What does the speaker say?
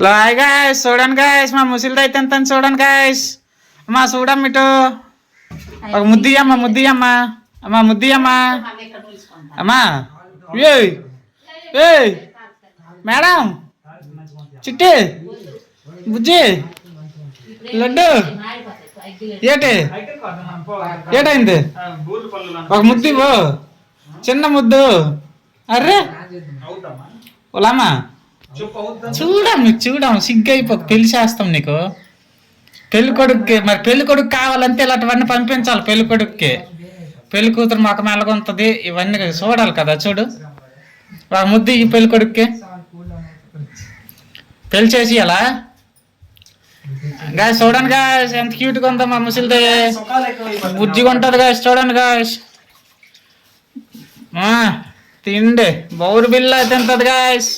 Hi guys, చూడండి guys, మా ముసిలితో అయితే ఎంత చూడండి గాయ్స్. అమ్మా చూడమ్మ ఇటు, ఒక ముద్దియమ్మ ముద్దియమ్మ, అమ్మా ముద్దియమ్మ అమ్మా. ఏయ్ ఏయ్ మేడం, చిట్టి, బుజ్జి, లడ్డు, ఏటైంది? ఒక ముద్దు పో, చిన్న ముద్దు. అర్రే ఓలామా, చూడమ్మ సిగ్గైపోక తెలిసేస్తాం నీకు. పెళ్లి కొడుక్కి మరి పెళ్లి కొడుకు కావాలంటే ఇలాంటివన్నీ పంపించాలి. పెళ్లి కొడుక్కి పెళ్లి కూతురు మాకు మెలగొంతది, ఇవన్నీ చూడాలి కదా. చూడు ఒక ముద్దు ఈ పెళ్లి కొడుక్కి పెళ్లి చేసి అలా గాయస్. చూడండి గాయస్ ఎంత క్యూట్గా ఉందో మా ముసలిది, బుజ్జిగా ఉంటుంది గాయస్. చూడండి గాయస్, తిండి బౌరు బిల్ల తింటది గాయస్.